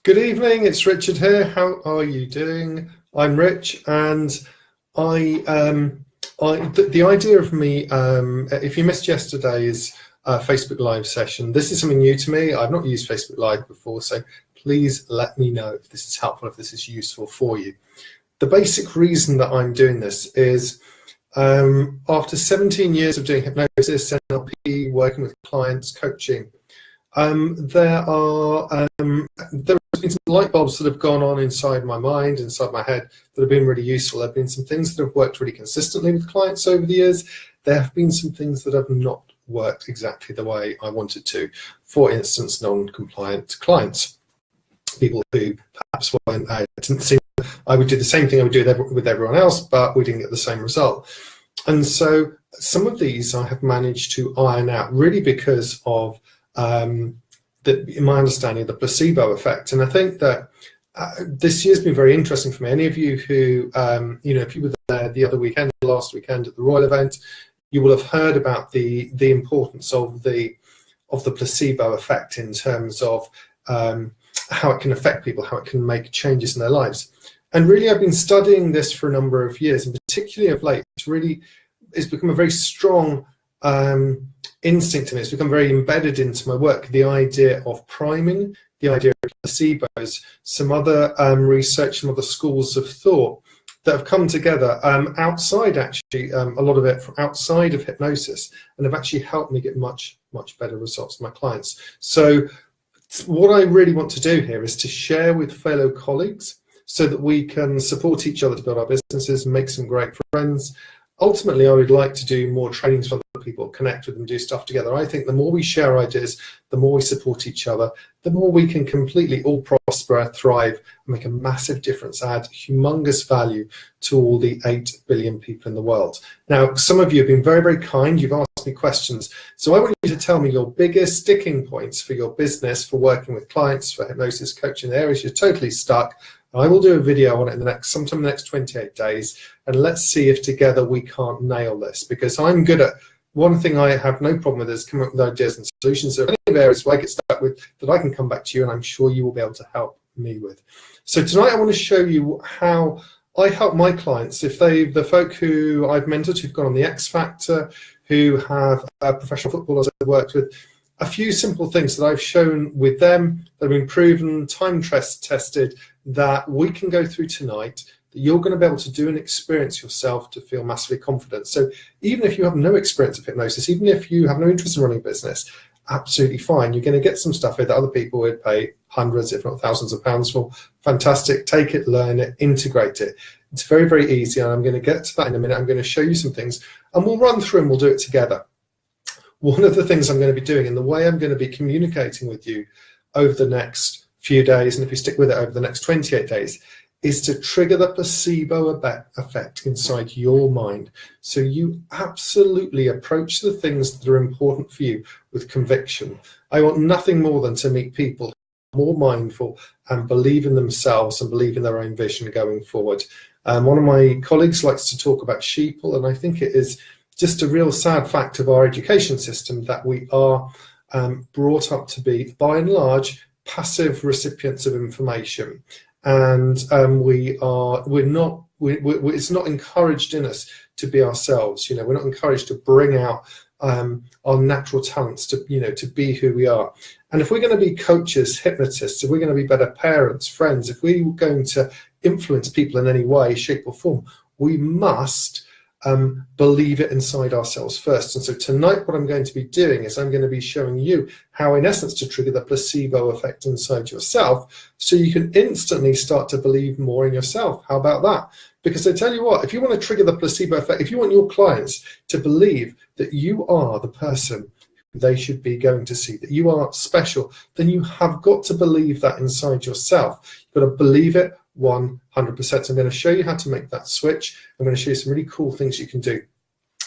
Good evening, it's Richard here. How are you doing? I'm Rich, and the idea of me, if you missed yesterday's Facebook Live session, this is something new to me. I've not used Facebook Live before, so please let me know if this is helpful, if this is useful for you. The basic reason that I'm doing this is after 17 years of doing hypnosis, NLP, working with clients, coaching, there have been some light bulbs that have gone on inside my mind, inside my head, that have been really useful. There have been some things that have worked really consistently with clients over the years. There have been some things that have not worked exactly the way I wanted to. For instance, non-compliant clients, people who perhaps didn't seem I would do the same thing I would do with everyone else, but we didn't get the same result. And so some of these I have managed to iron out, really because of in my understanding, the placebo effect. And I think that this year's been very interesting for me. Any of you who, if you were there the other weekend, last weekend at the Royal event, you will have heard about the importance of the placebo effect in terms of how it can affect people, how it can make changes in their lives. And really, I've been studying this for a number of years, and particularly of late, it's become a very strong instinct to me. It's become very embedded into my work, the idea of priming, the idea of placebos, some other research, some other schools of thought that have come together outside, actually, a lot of it from outside of hypnosis, and have actually helped me get much, much better results with my clients. So what I really want to do here is to share with fellow colleagues so that we can support each other to build our businesses and make some great friends. Ultimately, I would like to do more trainings for other people, connect with them, do stuff together. I think the more we share ideas, the more we support each other, the more we can completely all prosper, thrive, and make a massive difference, add humongous value to all the 8 billion people in the world. Now, some of you have been very, very kind. You've asked me questions. So I want you to tell me your biggest sticking points for your business, for working with clients, for hypnosis, coaching, the areas you're totally stuck. I will do a video on it sometime in the next 28 days, and let's see if together we can't nail this, because I'm good at one thing I have no problem with is coming up with ideas and solutions. So any areas where I get stuck with that I can come back to you, and I'm sure you will be able to help me with. So tonight I want to show you how I help my clients, the folk who I've mentored, who've gone on the X Factor, who have professional footballers I've worked with, a few simple things that I've shown with them that have been proven, time tested, that we can go through tonight, that you're going to be able to do and experience yourself to feel massively confident. So even if you have no experience of hypnosis, even if you have no interest in running a business, absolutely fine. You're going to get some stuff here that other people would pay hundreds, if not thousands of pounds for. Fantastic. Take it, learn it, integrate it. It's very, very easy. And I'm going to get to that in a minute. I'm going to show you some things, and we'll run through and we'll do it together. One of the things I'm going to be doing, and the way I'm going to be communicating with you over the next few days, and if you stick with it over the next 28 days, is to trigger the placebo effect inside your mind. So you absolutely approach the things that are important for you with conviction. I want nothing more than to meet people more mindful and believe in themselves and believe in their own vision going forward. One of my colleagues likes to talk about sheeple, and I think it is just a real sad fact of our education system that we are brought up to be, by and large, passive recipients of information, and it's not encouraged in us to be ourselves. We're not encouraged to bring out our natural talents, to be who we are. And if we're going to be coaches, hypnotists, if we're going to be better parents, friends, if we're going to influence people in any way, shape, or form, we must believe it inside ourselves first. And so tonight what I'm going to be doing is I'm going to be showing you how, in essence, to trigger the placebo effect inside yourself so you can instantly start to believe more in yourself. How about that? Because I tell you what, if you want to trigger the placebo effect, if you want your clients to believe that you are the person they should be going to see, that you are special, then you have got to believe that inside yourself. You've got to believe it 100%. So I'm going to show you how to make that switch. I'm going to show you some really cool things you can do.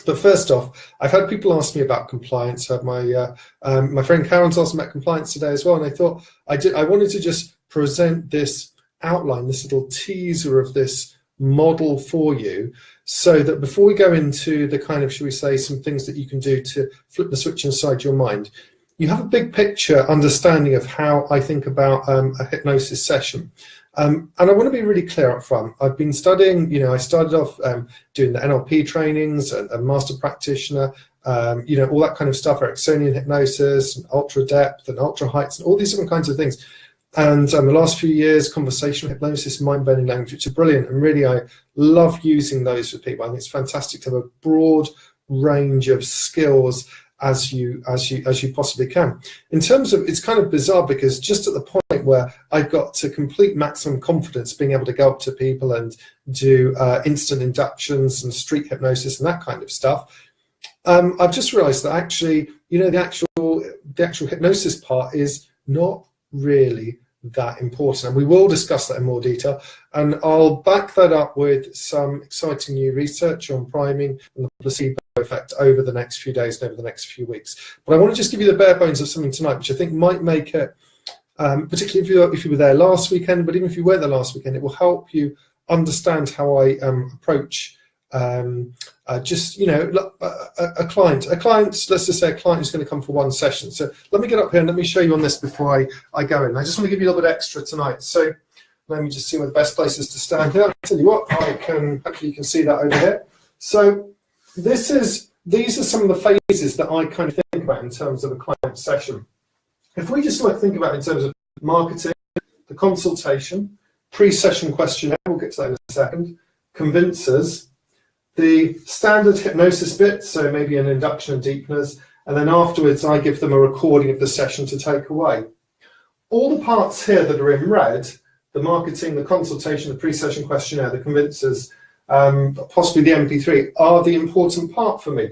But first off, I've had people ask me about compliance. I had my friend Karen's asked me about compliance today as well, and I thought I wanted to just present this outline, this little teaser of this model for you, so that before we go into the kind of, shall we say, some things that you can do to flip the switch inside your mind, you have a big picture understanding of how I think about a hypnosis session. And I want to be really clear up front. I've been studying, I started off doing the NLP trainings, a master practitioner, all that kind of stuff, Ericksonian hypnosis, and ultra depth and ultra heights and all these different kinds of things. And the last few years, conversational hypnosis, mind-bending language, which are brilliant. And really, I love using those with people. I think it's fantastic to have a broad range of skills as you possibly can. In terms of, it's kind of bizarre because just at the point where I got to complete maximum confidence, being able to go up to people and do instant inductions and street hypnosis and that kind of stuff, I've just realized that actually, the actual hypnosis part is not really that important, and we will discuss that in more detail, and I'll back that up with some exciting new research on priming and the placebo effect over the next few days and over the next few weeks. But I want to just give you the bare bones of something tonight, which I think might make it, particularly if you were there last weekend, but even if you weren't there last weekend, it will help you understand how I approach a client, let's just say a client who's going to come for one session. So let me get up here and let me show you on this before I go in. I just want to give you a little bit extra tonight. So let me just see where the best place is to stand here. I'll tell you what, hopefully you can see that over here. So these are some of the phases that I kind of think about in terms of a client session. If we just think about it in terms of marketing, the consultation, pre-session questionnaire, we'll get to that in a second, convincers, the standard hypnosis bit, so maybe an induction and deepeners, and then afterwards I give them a recording of the session to take away. All the parts here that are in red, the marketing, the consultation, the pre-session questionnaire, the convincers, possibly the MP3, are the important part for me.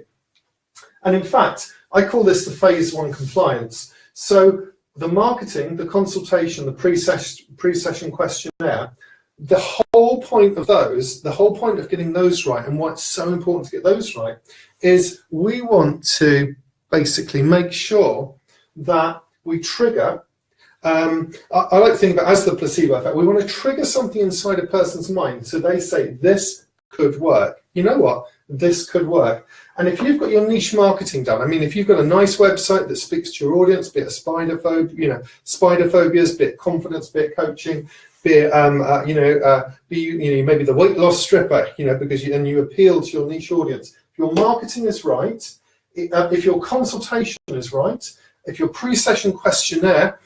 And in fact, I call this the phase 1 compliance. So the marketing, the consultation, the pre-session questionnaire, the whole point of those, the whole point of getting those right, and why it's so important to get those right, is we want to basically make sure that we trigger, I like to think about as the placebo effect, we want to trigger something inside a person's mind so they say, this could work. You know what? This could work. And if you've got your niche marketing done, I mean, if you've got a nice website that speaks to your audience, be it spider phobias, be it confidence, be it coaching, be it, maybe the weight loss stripper, because you appeal to your niche audience. If your marketing is right, if your consultation is right, if your pre-session questionnaire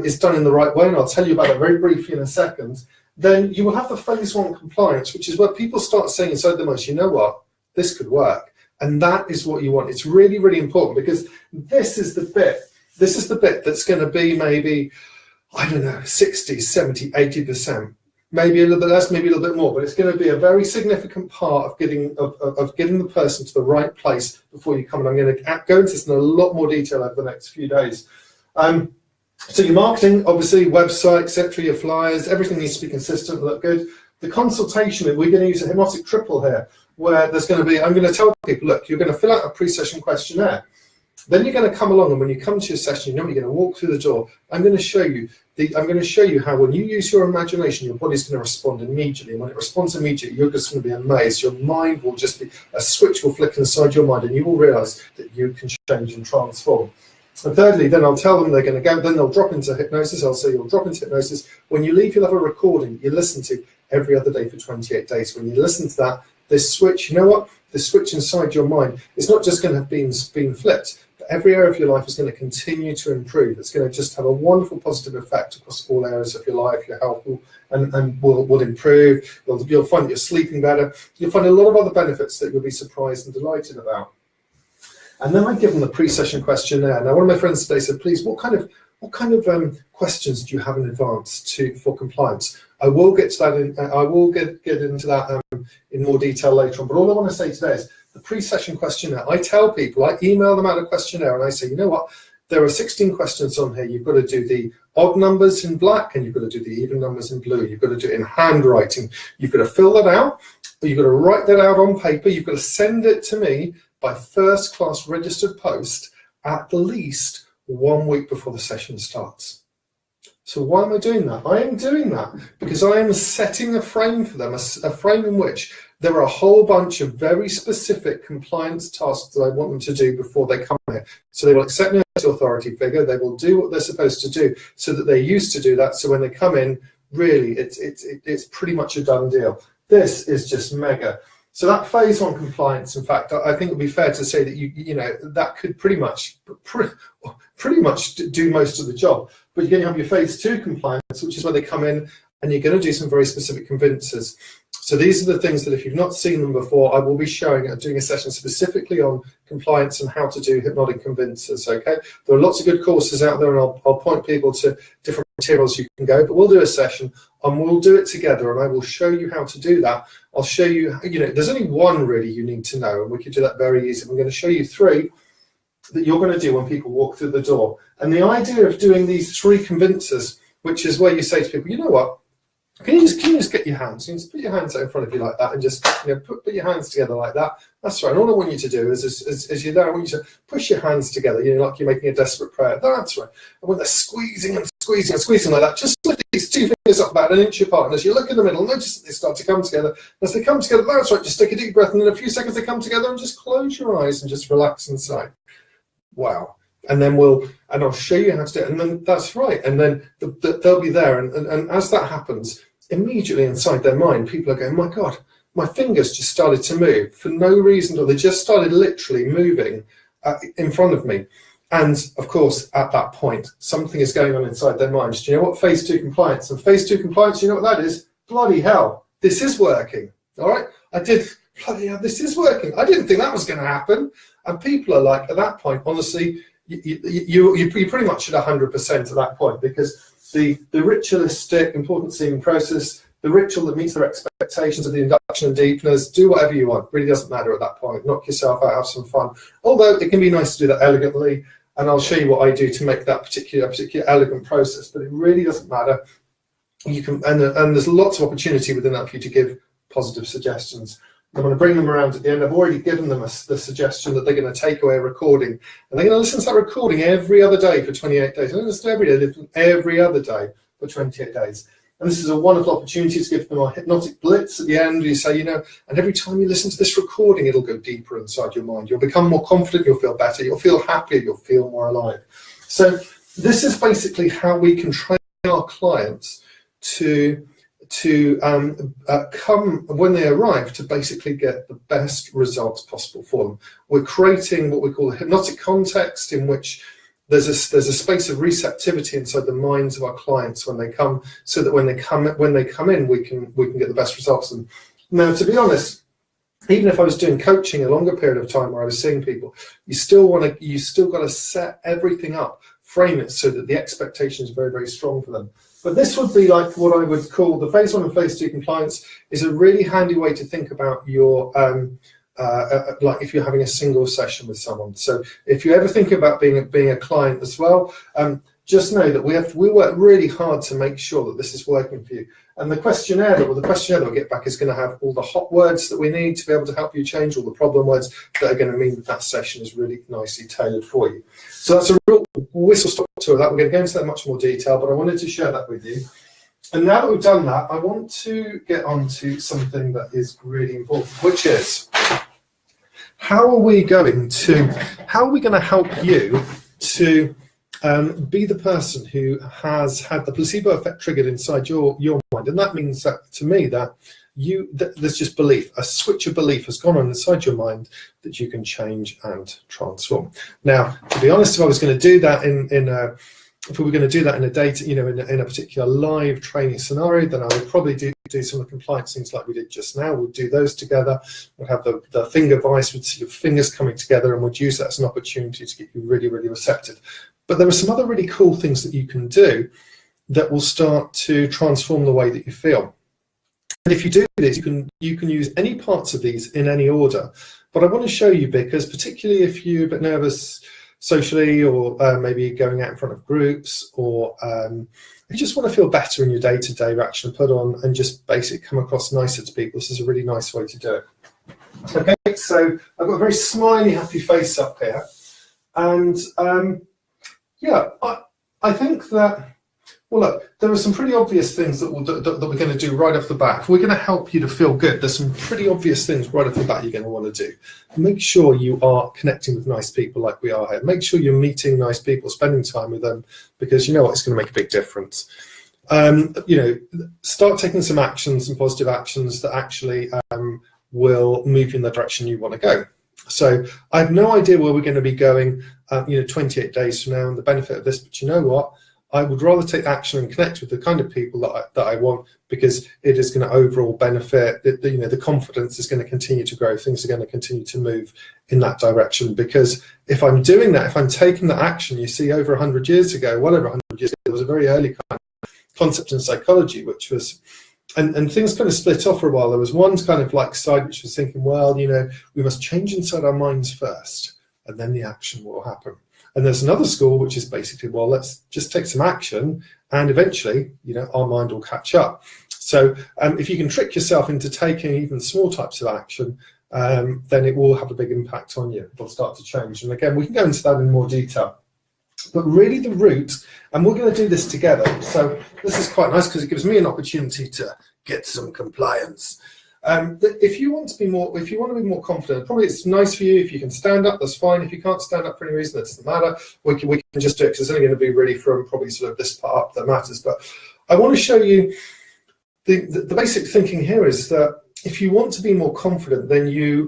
is done in the right way, and I'll tell you about that very briefly in a second, then you will have the phase 1 compliance, which is where people start saying inside themselves, you know what, this could work. And that is what you want. It's really, really important because this is the bit that's going to be maybe, I don't know, 60, 70, 80%, maybe a little bit less, maybe a little bit more, but it's going to be a very significant part of getting the person to the right place before you come. And I'm going to go into this in a lot more detail over the next few days. So your marketing, obviously, website, etc., your flyers, everything needs to be consistent, look good. The consultation, we're going to use a hypnotic triple here, where there's going to be, I'm going to tell people, look, you're going to fill out a pre-session questionnaire. Then you're going to come along, and when you come to your session, you're going to walk through the door. I'm going to show you how when you use your imagination, your body's going to respond immediately. And when it responds immediately, you're just going to be amazed. Your mind will just be, a switch will flick inside your mind, and you will realize that you can change and transform. And thirdly, then I'll tell them they're going to go, then they'll drop into hypnosis. I'll say you'll drop into hypnosis. When you leave, you'll have a recording you listen to every other day for 28 days. When you listen to that, this switch, you know what? The switch inside your mind is not just going to have been flipped, but every area of your life is going to continue to improve. It's going to just have a wonderful positive effect across all areas of your life. Your health will improve. You'll find that you're sleeping better. You'll find a lot of other benefits that you'll be surprised and delighted about. And then I give them the pre-session questionnaire. Now, one of my friends today said, please, what kind of questions do you have in advance for compliance? I will get to that. I will get into that in more detail later on. But all I want to say today is the pre-session questionnaire. I tell people, I email them out a questionnaire, and I say, you know what? There are 16 questions on here. You've got to do the odd numbers in black, and you've got to do the even numbers in blue. You've got to do it in handwriting. You've got to fill that out. You've got to write that out on paper. You've got to send it to me by first-class registered post at least 1 week before the session starts. So why am I doing that? I am doing that because I am setting a frame for them, a frame in which There are a whole bunch of very specific compliance tasks that I want them to do before they come here. So they will accept me as the authority figure, they will do what they're supposed to do so that they're used to do that. So when they come in, really, it's pretty much a done deal. This is just mega. So that phase 1 compliance, in fact, I think it would be fair to say that you know that could pretty much do most of the job. But you're going to have your phase 2 compliance, which is where they come in and you're going to do some very specific convincers. So these are the things that if you've not seen them before, I will be doing a session specifically on compliance and how to do hypnotic convincers. Okay, there are lots of good courses out there, and I'll point people to different materials you can go. But we'll do a session and we'll do it together, and I will show you how to do that. I'll show you. You know, there's only one really you need to know, and we can do that very easy. I'm going to show you 3 that you're going to do when people walk through the door. And the idea of doing these 3 convincers, which is where you say to people, you know what? Can you just get your hands? You can just put your hands out in front of you like that, and just put your hands together like that. That's right. And all I want you to do is, as you're there, I want you to push your hands together. Like you're making a desperate prayer. That's right. And when they're squeezing and squeezing and squeezing like that, just lift these 2 fingers up about an inch apart. And as you look in the middle, notice that they start to come together. As they come together, that's right. Just take a deep breath, and in a few seconds they come together, and just close your eyes and just relax inside. Wow. And then I'll show you how to do it. And then that's right. And then they'll be there. And as that happens, immediately inside their mind, people are going, my God, my fingers just started to move for no reason, or they just started literally moving in front of me. And of course, at that point, something is going on inside their minds. Do you know what phase 2 compliance? And phase 2 compliance, you know what that is? Bloody hell, this is working. All right, bloody hell, this is working. I didn't think that was going to happen. And people are like, at that point, honestly, you pretty much at 100% at that point, because the ritualistic important seeming process, the ritual that meets their expectations of the induction and deepeners, do whatever you want. Really doesn't matter at that point. Knock yourself out, have some fun. Although it can be nice to do that elegantly, and I'll show you what I do to make that particular elegant process. But it really doesn't matter. You can, and there's lots of opportunity within that for you to give positive suggestions. I'm going to bring them around at the end. I've already given them the suggestion that they're going to take away a recording, and they're going to listen to that recording every other day for 28 days. They're going to listen every day, every other day for 28 days. And this is a wonderful opportunity to give them a hypnotic blitz at the end. You say, and every time you listen to this recording, it'll go deeper inside your mind. You'll become more confident. You'll feel better. You'll feel happier. You'll feel more alive. So this is basically how we can train our clients to come when they arrive to basically get the best results possible for them. We're creating what we call a hypnotic context in which there's a space of receptivity inside the minds of our clients when they come, so that when they come in, we can get the best results. And now, to be honest, even if I was doing coaching a longer period of time where I was seeing people, you still got to set everything up, frame it so that the expectation is very, very strong for them. But this would be like what I would call the phase 1 and phase 2 compliance is a really handy way to think about your, like if you're having a single session with someone. So if you ever think about being a client as well, just know that we work really hard to make sure that this is working for you. And the questionnaire that we'll get back is going to have all the hot words that we need to be able to help you change, all the problem words that are going to mean that session is really nicely tailored for you. So that's a real whistle-stop tour of that. We're going to go into that in much more detail, but I wanted to share that with you. And now that we've done that, I want to get on to something that is really important, which is how are we going to help you to be the person who has had the placebo effect triggered inside your mind. And that means that, to me, that there's just belief, a switch of belief has gone on inside your mind that you can change and transform. Now, to be honest, if I was going to do that if we were going to do that in a data, in a particular live training scenario, then I would probably do some of the compliance things like we did just now. We'd do those together. We'd have the finger vice, we'd see your fingers coming together, and we'd use that as an opportunity to get you really, really receptive. But there are some other really cool things that you can do that will start to transform the way that you feel. And if you do this, you can use any parts of these in any order. But I want to show you, because particularly if you're a bit nervous socially, or maybe going out in front of groups, or you just want to feel better in your day-to-day reaction, put on and just basically come across nicer to people, this is a really nice way to do it. Okay, so I've got a very smiley, happy face up here. And yeah, I think that Well, look, there are some pretty obvious things that we're going to do right off the bat. If we're going to help you to feel good, there's some pretty obvious things right off the bat you're going to want to do. Make sure you are connecting with nice people like we are here. Make sure you're meeting nice people, spending time with them, because you know what, it's going to make a big difference. Start taking some actions, some positive actions that actually will move you in the direction you want to go. So I have no idea where we're going to be going, 28 days from now, and the benefit of this, but you know what? I would rather take action and connect with the kind of people that I want, because it is going to overall benefit. The confidence is going to continue to grow. Things are going to continue to move in that direction. Because if I'm doing that, if I'm taking that action, you see, over 100 years ago, well over 100 years ago, there was a very early kind of concept in psychology, which was, and things kind of split off for a while. There was one kind of like side which was thinking, well, we must change inside our minds first, and then the action will happen. And there's another school which is basically, well, let's just take some action, and eventually, our mind will catch up. So if you can trick yourself into taking even small types of action, then it will have a big impact on you. It'll start to change. And again, we can go into that in more detail. But really the root, and we're going to do this together. So this is quite nice because it gives me an opportunity to get some compliance. If you want to be more confident, probably it's nice for you if you can stand up. That's fine. If you can't stand up for any reason, that doesn't matter. We can just do it, because it's only going to be really from probably sort of this part up that matters. But I want to show you the basic thinking here is that if you want to be more confident, then your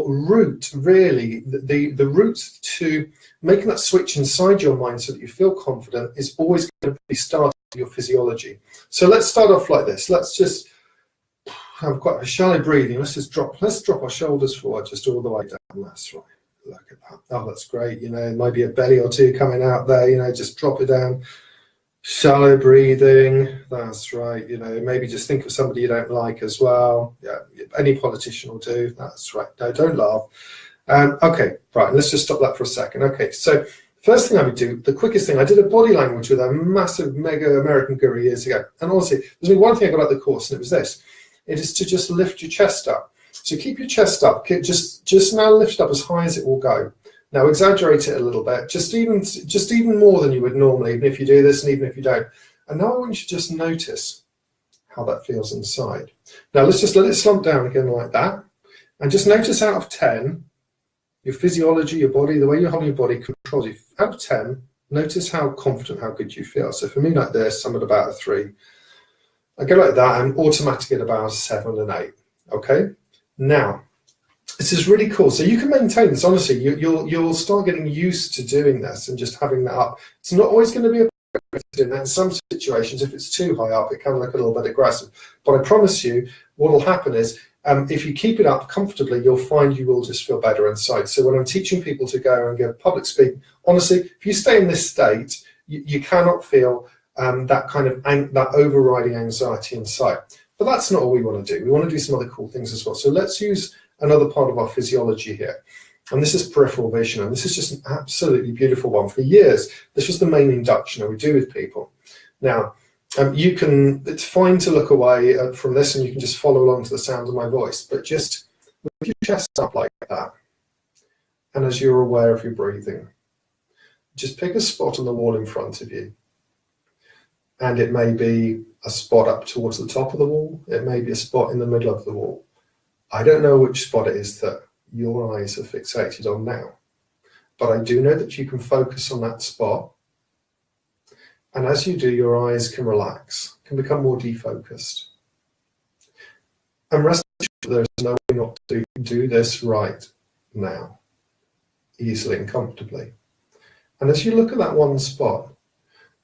route, really the route to making that switch inside your mind so that you feel confident, is always going to be starting with your physiology. So let's start off like this. Let's just have quite a shallow breathing. Let's drop our shoulders forward, just all the way down. That's right. Look at that. Oh, that's great. Maybe a belly or two coming out there. Just drop it down. Shallow breathing. That's right. Maybe just think of somebody you don't like as well. Yeah, any politician will do. That's right. No, don't laugh. Okay, right. Let's just stop that for a second. Okay, so first thing I would do, the quickest thing, I did a body language with a massive mega American guru years ago. And honestly, there's only one thing I got out of the course, and it was this. It is to just lift your chest up. So keep your chest up. Just now lift it up as high as it will go. Now exaggerate it a little bit, just even more than you would normally, even if you do this and even if you don't. And now I want you to just notice how that feels inside. Now let's just let it slump down again like that. And just notice out of 10, your physiology, your body, the way you're holding your body controls you. Out of 10, notice how confident, how good you feel. So for me like this, I'm at about a 3. I go like that, I'm automatically at about a 7 and 8. Okay? Now, this is really cool. So you can maintain this, honestly. You'll start getting used to doing this and just having that up. It's not always going to be a doing that. In some situations, if it's too high up, it can look a little bit aggressive. But I promise you, what will happen is, if you keep it up comfortably, you'll find you will just feel better inside. So when I'm teaching people to go and give public speaking, honestly, if you stay in this state, you cannot feel that kind of that overriding anxiety inside. But that's not all we want to do. We want to do some other cool things as well. So let's use another part of our physiology here. And this is peripheral vision. And this is just an absolutely beautiful one. For years, this was the main induction I would do with people. Now, it's fine to look away from this and you can just follow along to the sound of my voice, but just with your chest up like that. And as you're aware of your breathing, just pick a spot on the wall in front of you. And it may be a spot up towards the top of the wall. It may be a spot in the middle of the wall. I don't know which spot it is that your eyes are fixated on now, but I do know that you can focus on that spot. And as you do, your eyes can relax, can become more defocused. And rest assured, there is no way not to do this right now, easily and comfortably. And as you look at that one spot,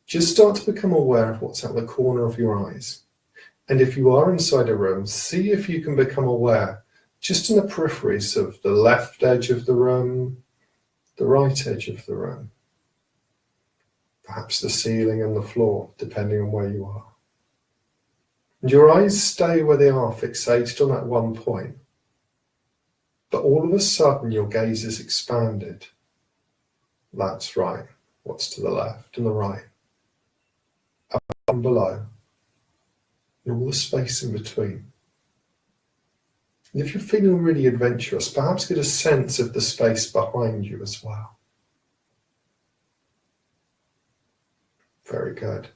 just start to become aware of what's at the corner of your eyes. And if you are inside a room, see if you can become aware, just in the peripheries of the left edge of the room, the right edge of the room, perhaps the ceiling and the floor, depending on where you are. And your eyes stay where they are, fixated on that one point. But all of a sudden, your gaze is expanded. That's right. What's to the left and the right? Up and below. And all the space in between. And if you're feeling really adventurous, perhaps get a sense of the space behind you as well. Very good.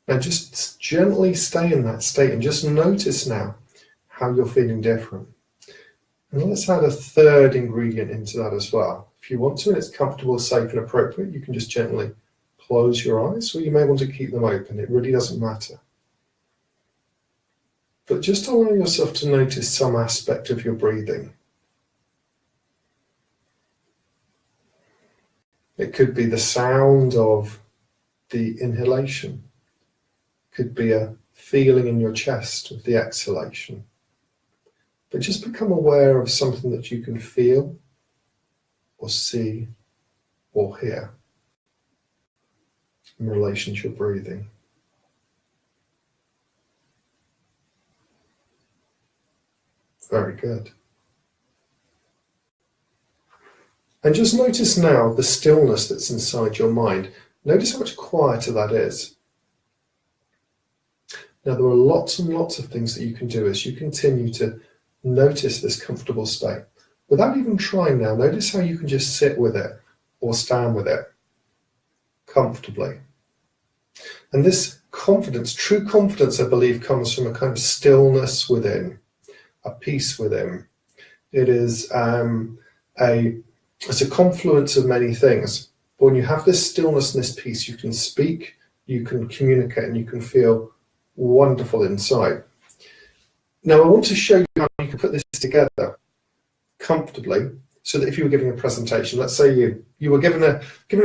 Now just gently stay in that state and just notice now how you're feeling different. And let's add a third ingredient into that as well. If you want to, and it's comfortable, safe and appropriate, you can just gently close your eyes, or you may want to keep them open. It really doesn't matter. But just allow yourself to notice some aspect of your breathing. It could be the sound of the inhalation. It could be a feeling in your chest of the exhalation. But just become aware of something that you can feel or see or hear in relation to your breathing. Very good. And just notice now the stillness that's inside your mind. Notice how much quieter that is. Now, there are lots and lots of things that you can do as you continue to notice this comfortable state. Without even trying now, notice how you can just sit with it or stand with it comfortably. And this confidence, true confidence, I believe, comes from a kind of stillness within, a peace within. It is it's a confluence of many things. But when you have this stillness and this peace, you can speak, you can communicate, and you can feel wonderful inside. Now, I want to show you how you can put this together comfortably, so that if you were giving a presentation, let's say you were given a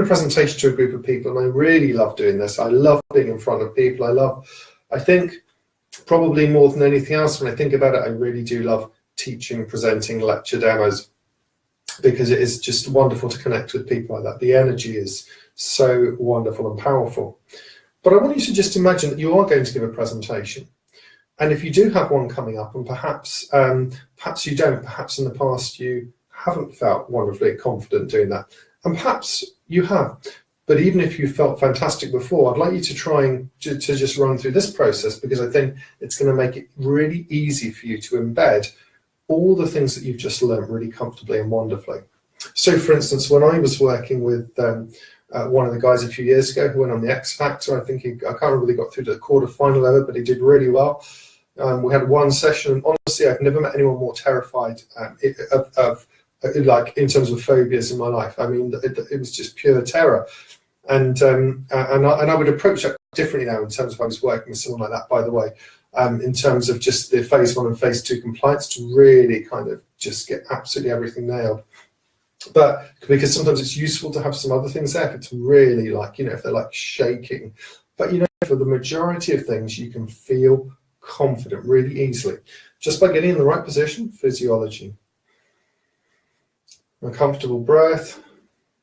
presentation to a group of people, and I really love doing this. I love being in front of people. I think probably more than anything else, when I think about it, I really do love teaching, presenting, lecture demos, because it is just wonderful to connect with people like that. The energy is so wonderful and powerful. But I want you to just imagine that you are going to give a presentation. And if you do have one coming up, and perhaps you don't, perhaps in the past you haven't felt wonderfully confident doing that, and perhaps you have. But even if you felt fantastic before, I'd like you to try and to just run through this process, because I think it's going to make it really easy for you to embed all the things that you've just learned really comfortably and wonderfully. So, for instance, when I was working with one of the guys a few years ago who went on the X Factor, I can't remember if he got through to the quarterfinal ever, but he did really well. We had one session, and honestly, I've never met anyone more terrified of like in terms of phobias in my life. I mean, it was just pure terror. And I would approach that differently now in terms of I was working with someone like that, by the way, in terms of just the phase 1 and phase 2 compliance, to really kind of just get absolutely everything nailed. But because sometimes it's useful to have some other things there if it's really like, if they're like shaking. But, for the majority of things, you can feel confident really easily just by getting in the right position. Physiology, a comfortable breath,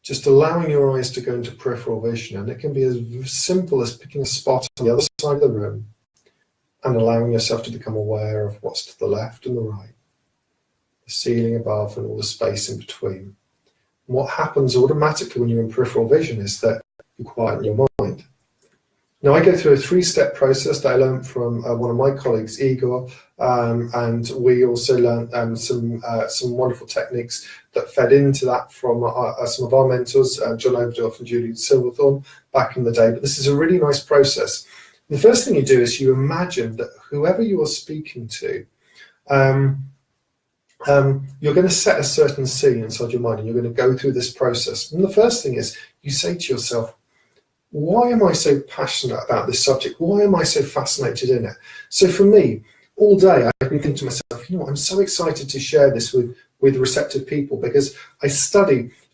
just allowing your eyes to go into peripheral vision, and it can be as simple as picking a spot on the other side of the room and allowing yourself to become aware of what's to the left and the right, the ceiling above and all the space in between. And what happens automatically when you're in peripheral vision is that you quieten your mind. Now, I go through a 3-step process that I learned from one of my colleagues, Igor, and we also learned some wonderful techniques that fed into that from some of our mentors, John Oberdorf and Julie Silverthorne, back in the day. But this is a really nice process. The first thing you do is you imagine that whoever you are speaking to, you're going to set a certain scene inside your mind, and you're going to go through this process. And the first thing is you say to yourself, why am I so passionate about this subject? Why am I so fascinated in it? So for me, all day I've been thinking to myself, I'm so excited to share this with receptive people, because I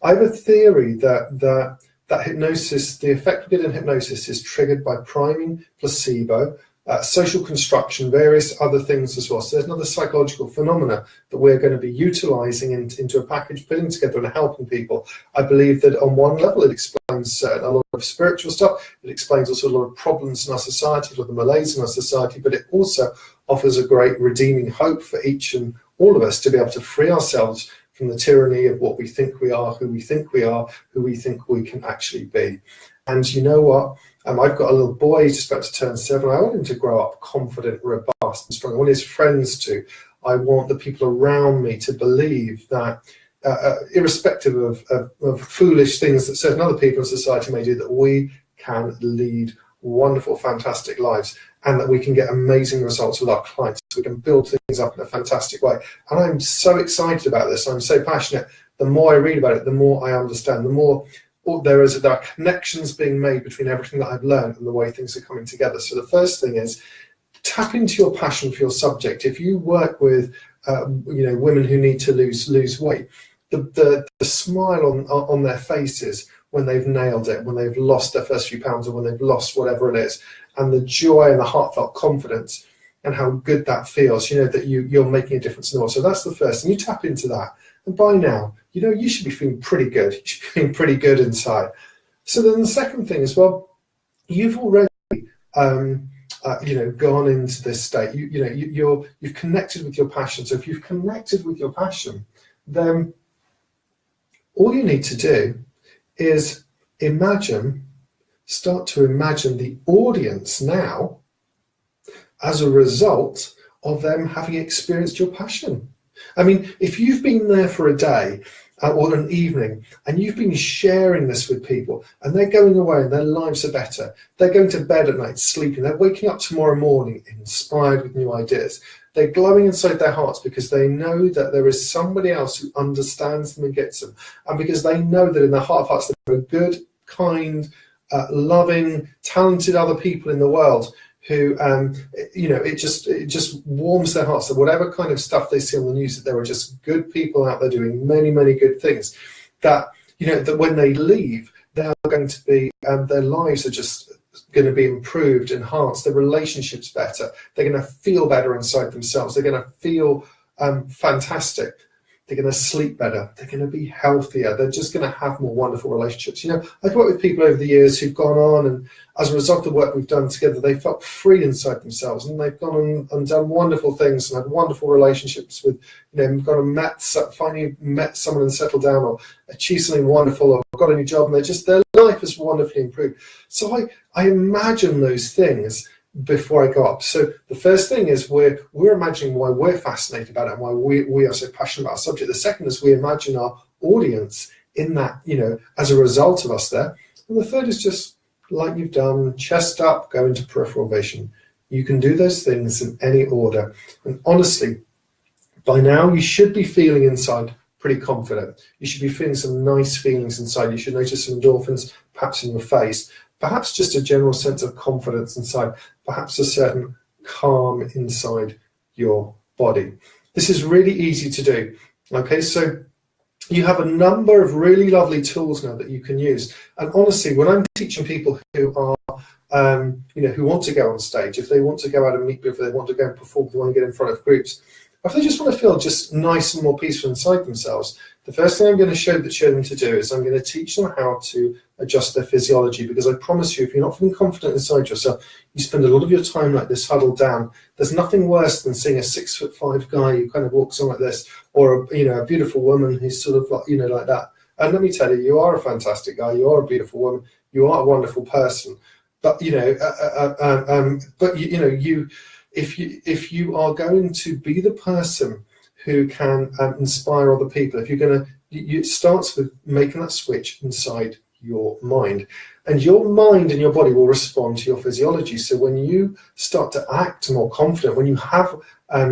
have a theory that hypnosis, the effect we get in hypnosis is triggered by priming, placebo, social construction, various other things as well. So there's another psychological phenomena that we're going to be utilizing into a package, putting together and helping people. I believe that on one level it explains a lot of spiritual stuff. It explains also a lot of problems in our society, a lot of the malaise in our society, but it also offers a great redeeming hope for each and all of us to be able to free ourselves from the tyranny of what we think we are, who we think we are, who we think we can actually be. And you know what? I've got a little boy, he's just about to turn 7. I want him to grow up confident, robust, and strong. I want his friends to. I want the people around me to believe that, irrespective of foolish things that certain other people in society may do, that we can lead wonderful, fantastic lives, and that we can get amazing results with our clients. We can build things up in a fantastic way. And I'm so excited about this. I'm so passionate. The more I read about it, the more I understand, the more there are connections being made between everything that I've learned and the way things are coming together. So the first thing is tap into your passion for your subject. If you work with women who need to lose weight, the smile on their faces when they've nailed it, when they've lost their first few pounds, or when they've lost whatever it is, and the joy and the heartfelt confidence and how good that feels, that you're making a difference in the world. So that's the first, and you tap into that. And by now, you should be feeling pretty good. You should be feeling pretty good inside. So then the second thing is, well, you've already gone into this state. You've connected with your passion. So if you've connected with your passion, then all you need to do is start to imagine the audience now as a result of them having experienced your passion. I mean, if you've been there for a day or an evening and you've been sharing this with people and they're going away and their lives are better, they're going to bed at night sleeping, they're waking up tomorrow morning inspired with new ideas, they're glowing inside their hearts because they know that there is somebody else who understands them and gets them, and because they know that in their heart of hearts there are good, kind, loving, talented other people in the world who, it just warms their hearts that whatever kind of stuff they see on the news, that there are just good people out there doing many, many good things, that, that when they leave, they are going to be, their lives are just going to be improved, enhanced, their relationships better, they're going to feel better inside themselves, they're going to feel fantastic. They're going to sleep better. They're going to be healthier. They're just going to have more wonderful relationships. I've worked with people over the years who've gone on, and as a result of the work we've done together, they felt free inside themselves, and they've gone on and done wonderful things and had wonderful relationships with, gone and finally met someone and settled down, or achieved something wonderful, or got a new job, and their life has wonderfully improved. So I imagine those things before I go up. So the first thing is we're imagining why we're fascinated about it and why we are so passionate about our subject. The second is we imagine our audience in that, as a result of us there. And the third is just like you've done, chest up, go into peripheral vision. You can do those things in any order. And honestly, by now you should be feeling inside pretty confident. You should be feeling some nice feelings inside. You should notice some endorphins perhaps in your face, perhaps just a general sense of confidence inside, perhaps a certain calm inside your body. This is really easy to do. Okay, so you have a number of really lovely tools now that you can use. And honestly, when I'm teaching people who are, who want to go on stage, if they want to go out and meet people, if they want to go and perform, if they want to get in front of groups, if they just want to feel just nice and more peaceful inside themselves, the first thing I'm going to show them to do is I'm going to teach them how to adjust their physiology, because I promise you, if you're not feeling confident inside yourself, you spend a lot of your time like this, huddled down. There's nothing worse than seeing a 6'5" guy who kind of walks on like this, or a beautiful woman who's sort of like, like that. And let me tell you, you are a fantastic guy, you are a beautiful woman, you are a wonderful person. But if you are going to be the person who can inspire other people, if you're going to, it starts with making that switch inside your mind, and your mind and your body will respond to your physiology. So when you start to act more confident, when you have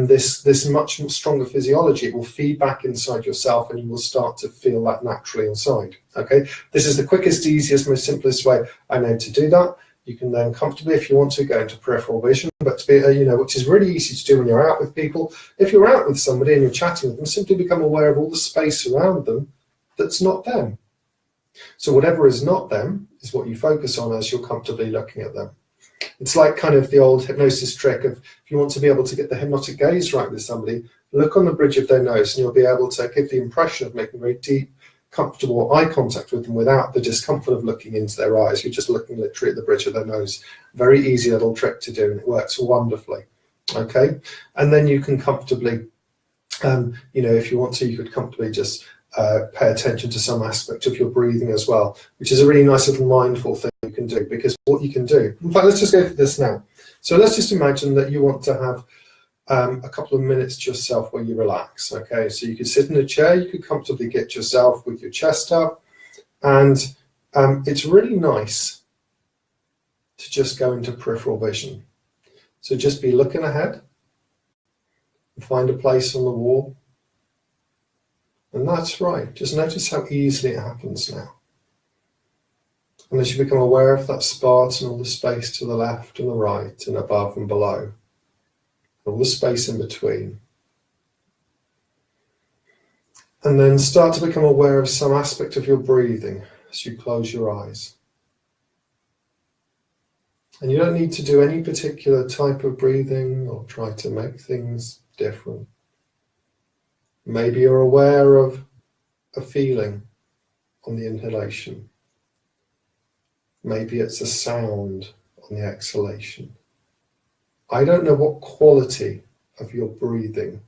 this much stronger physiology, it will feed back inside yourself, and you will start to feel that naturally inside. Okay, this is the quickest, easiest, most simplest way I know to do that. You can then comfortably, if you want to, go into peripheral vision, but to be, which is really easy to do when you're out with people. If you're out with somebody and you're chatting with them, simply become aware of all the space around them that's not them. So whatever is not them is what you focus on as you're comfortably looking at them. It's like kind of the old hypnosis trick of, if you want to be able to get the hypnotic gaze right with somebody, look on the bridge of their nose, and you'll be able to give the impression of making very deep, comfortable eye contact with them without the discomfort of looking into their eyes. You're just looking literally at the bridge of their nose. Very easy little trick to do, and it works wonderfully. Okay, and then you can comfortably, if you want to, you could comfortably just pay attention to some aspect of your breathing as well, which is a really nice little mindful thing you can do, because what you can do, in fact, let's just go through this now. So let's just imagine that you want to have a couple of minutes to yourself where you relax. Okay, so you could sit in a chair, you could comfortably get yourself with your chest up, and it's really nice to just go into peripheral vision. So just be looking ahead and find a place on the wall. And that's right. Just notice how easily it happens now. And as you become aware of that spot and all the space to the left and the right and above and below, all the space in between. And then start to become aware of some aspect of your breathing as you close your eyes. And you don't need to do any particular type of breathing or try to make things different. Maybe you're aware of a feeling on the inhalation. Maybe it's a sound on the exhalation. I don't know what quality of your breathing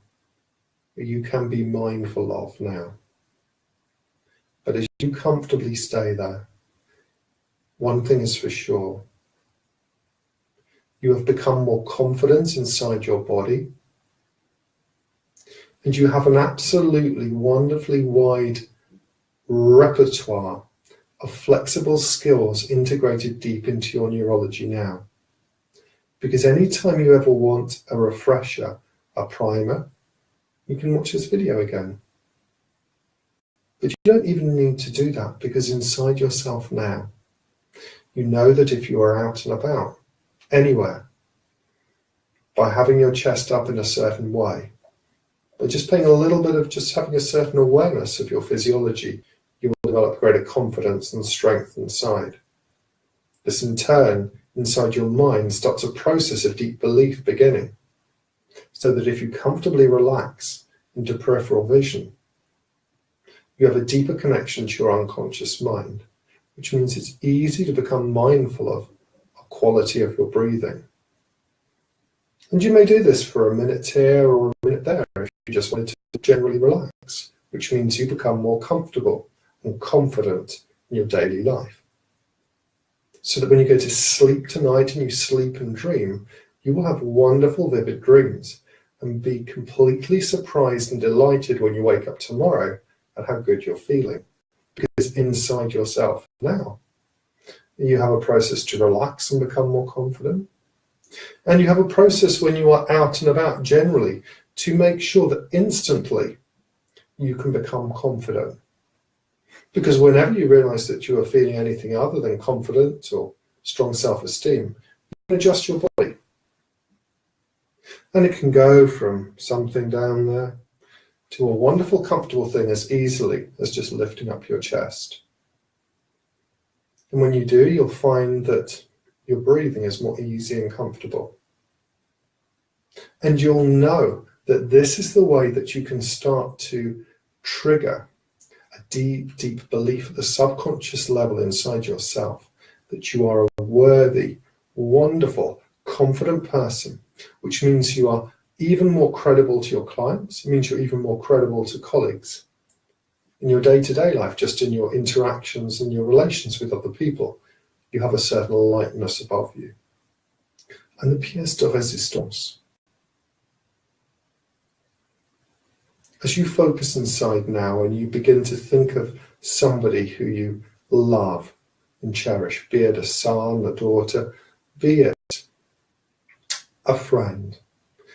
you can be mindful of now. But as you comfortably stay there, one thing is for sure. You have become more confident inside your body, and you have an absolutely wonderfully wide repertoire of flexible skills integrated deep into your neurology now. Because anytime you ever want a refresher, a primer, you can watch this video again. But you don't even need to do that, because inside yourself now, you know that if you are out and about, anywhere, by having your chest up in a certain way, by just paying a little bit of just having a certain awareness of your physiology, you will develop greater confidence and strength inside. This in turn, inside your mind, starts a process of deep belief beginning, so that if you comfortably relax into peripheral vision, you have a deeper connection to your unconscious mind, which means it's easy to become mindful of a quality of your breathing. And you may do this for a minute here or a minute there if you just wanted to generally relax, which means you become more comfortable and confident in your daily life. So that when you go to sleep tonight and you sleep and dream, you will have wonderful, vivid dreams and be completely surprised and delighted when you wake up tomorrow at how good you're feeling. Because inside yourself now, you have a process to relax and become more confident. And you have a process when you are out and about generally to make sure that instantly you can become confident. Because whenever you realize that you are feeling anything other than confident or strong self-esteem, you can adjust your body. And it can go from something down there to a wonderful, comfortable thing as easily as just lifting up your chest. And when you do, you'll find that your breathing is more easy and comfortable. And you'll know that this is the way that you can start to trigger a deep, deep belief at the subconscious level inside yourself that you are a worthy, wonderful, confident person, which means you are even more credible to your clients. It means you're even more credible to colleagues in your day-to-day life, just in your interactions and your relations with other people. You have a certain lightness above you. And the pièce de résistance. As you focus inside now and you begin to think of somebody who you love and cherish, be it a son, a daughter, be it a friend,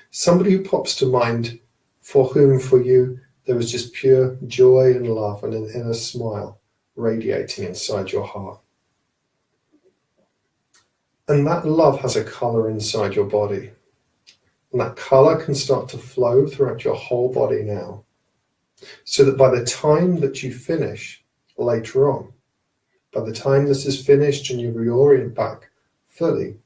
somebody who pops to mind for whom, for you, there is just pure joy and love and an inner smile radiating inside your heart. And that love has a color inside your body. And that color can start to flow throughout your whole body now. So that by the time that you finish later on, by the time this is finished and you reorient back fully,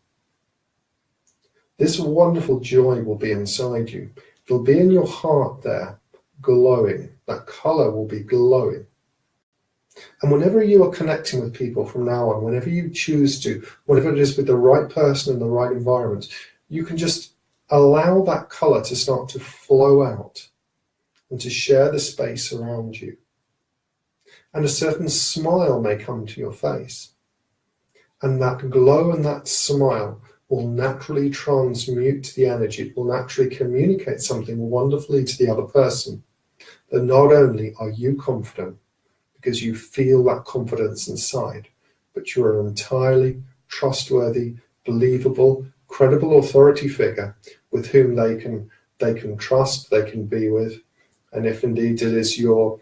this wonderful joy will be inside you. It'll be in your heart there, glowing. That color will be glowing. And whenever you are connecting with people from now on, whenever you choose to, whenever it is with the right person in the right environment, you can just allow that color to start to flow out and to share the space around you. And a certain smile may come to your face. And that glow and that smile will naturally transmute the energy. It will naturally communicate something wonderfully to the other person. That not only are you confident, because you feel that confidence inside, but you're an entirely trustworthy, believable, credible authority figure with whom they can trust, they can be with. And if indeed it is your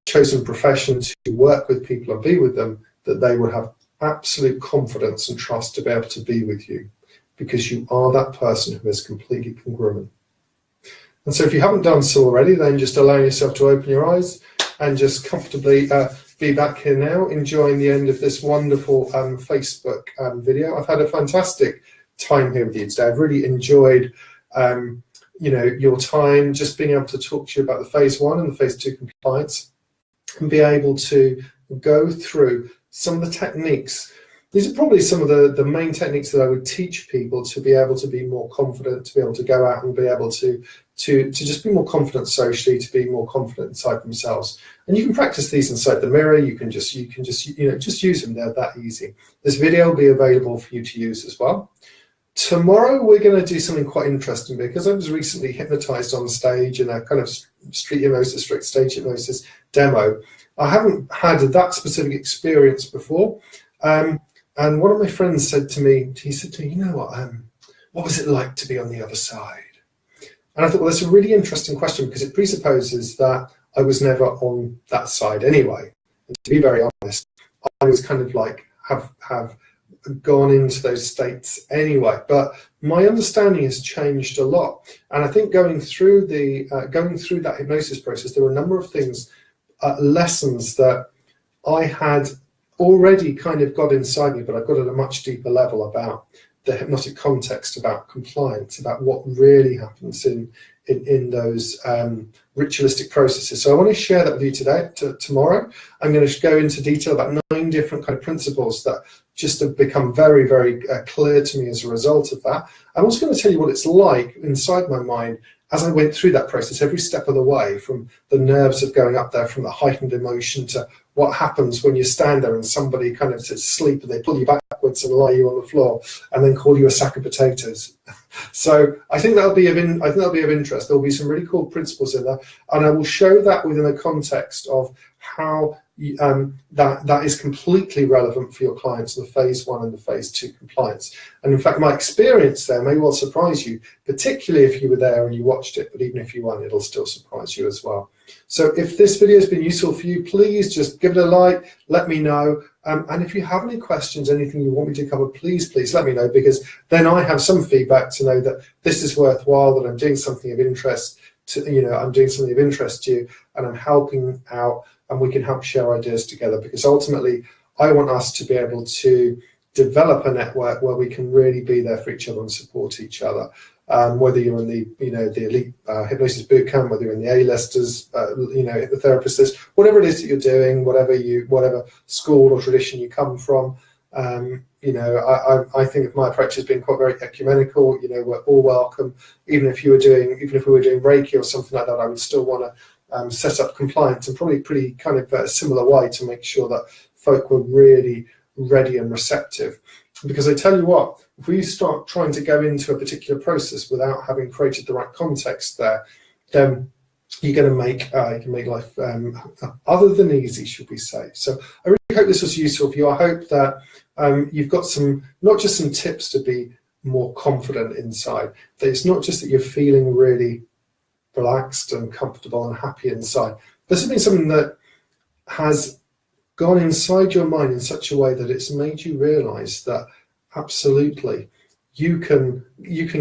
chosen profession to work with people and be with them, that they would have absolute confidence and trust to be able to be with you, because you are that person who is completely congruent. And so if you haven't done so already, then just allow yourself to open your eyes and just comfortably be back here now, enjoying the end of this wonderful Facebook video. I've had a fantastic time here with you today. I've really enjoyed your time, just being able to talk to you about the phase 1 and the phase 2 compliance, and be able to go through some of the techniques. These are probably some of the main techniques that I would teach people to be able to be more confident, to be able to go out and be able to just be more confident socially, to be more confident inside themselves. And you can practice these inside the mirror. You can just use them. They're that easy. This video will be available for you to use as well. Tomorrow we're going to do something quite interesting, because I was recently hypnotized on stage in a kind of street stage hypnosis demo. I haven't had that specific experience before. And one of my friends said to me, you know what was it like to be on the other side? And I thought, well, that's a really interesting question, because it presupposes that I was never on that side anyway. And to be very honest, I was kind of like have gone into those states anyway. But my understanding has changed a lot. And I think going through that hypnosis process, there were a number of things, lessons that I had already kind of got inside me, but I've got at a much deeper level about the hypnotic context, about compliance, about what really happens in those ritualistic processes. So I want to share that with you today. Tomorrow, I'm going to go into detail about 9 different kind of principles that just have become very, very clear to me as a result of that. I'm also going to tell you what it's like inside my mind as I went through that process, every step of the way, from the nerves of going up there, from the heightened emotion, to what happens when you stand there and somebody kind of sits asleep and they pull you backwards and lie you on the floor and then call you a sack of potatoes. So I think that'll be of interest. There'll be some really cool principles in there, and I will show that within the context of how that is completely relevant for your clients in the phase 1 and the phase 2 compliance. And in fact, my experience there may well surprise you, particularly if you were there and you watched it, but even if you weren't, it'll still surprise you as well. So if this video has been useful for you, please just give it a like, let me know. And if you have any questions, anything you want me to cover, please let me know, because then I have some feedback to know that this is worthwhile, that I'm doing something of interest to you, and I'm helping out, and we can help share ideas together, because ultimately I want us to be able to develop a network where we can really be there for each other and support each other. Whether you're in the elite hypnosis bootcamp, whether you're in the A-listers, hypnotherapist list, whatever it is that you're doing, whatever school or tradition you come from, I think my approach has been quite very ecumenical. We're all welcome. Even if we were doing Reiki or something like that, I would still want to set up compliance in probably pretty kind of a similar way to make sure that folk were really ready and receptive. Because I tell you what, if we start trying to go into a particular process without having created the right context there, then you're going to make life other than easy, should we say. So I really hope this was useful for you. I hope that you've got not just some tips to be more confident inside, that it's not just that you're feeling really relaxed and comfortable and happy inside. This has been something that has gone inside your mind in such a way that it's made you realize that absolutely you can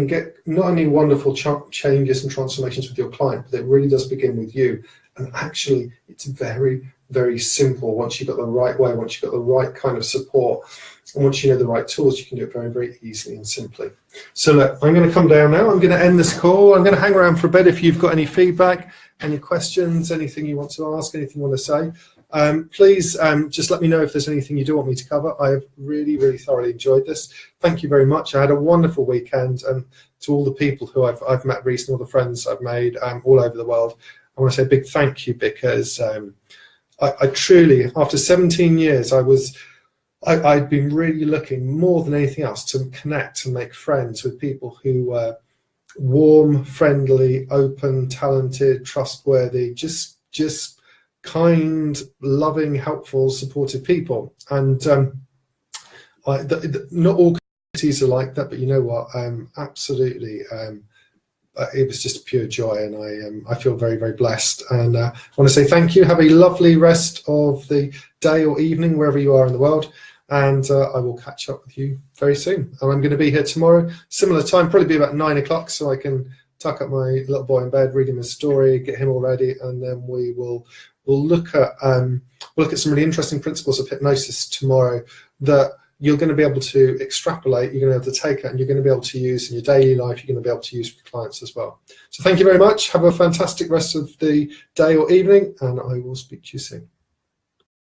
get not only wonderful changes and transformations with your client, but it really does begin with you. And actually it's very, very simple. Once you've got the right way, once you've got the right kind of support, and once you know the right tools, you can do it very, very easily and simply. So look, I'm going to come down now. I'm going to end this call. I'm going to hang around for a bit. If you've got any feedback, any questions, anything you want to ask, anything you want to say, please just let me know if there's anything you do want me to cover. I have really, really thoroughly enjoyed this. Thank you very much. I had a wonderful weekend, and to all the people who I've met recently, all the friends I've made all over the world, I want to say a big thank you, because I truly, after 17 years, I'd been really looking more than anything else to connect and make friends with people who were warm, friendly, open, talented, trustworthy, just kind, loving, helpful, supportive people. And not all communities are like that, but you know what? Absolutely. It was just pure joy, and I feel very, very blessed. And I want to say thank you. Have a lovely rest of the day or evening, wherever you are in the world. And I will catch up with you very soon. And I'm going to be here tomorrow, similar time, probably be about 9 o'clock, so I can tuck up my little boy in bed, read him a story, get him all ready, and then we'll look at some really interesting principles of hypnosis tomorrow that you're going to be able to extrapolate, you're going to be able to take out, and you're going to be able to use in your daily life, you're going to be able to use with clients as well. So thank you very much. Have a fantastic rest of the day or evening, and I will speak to you soon.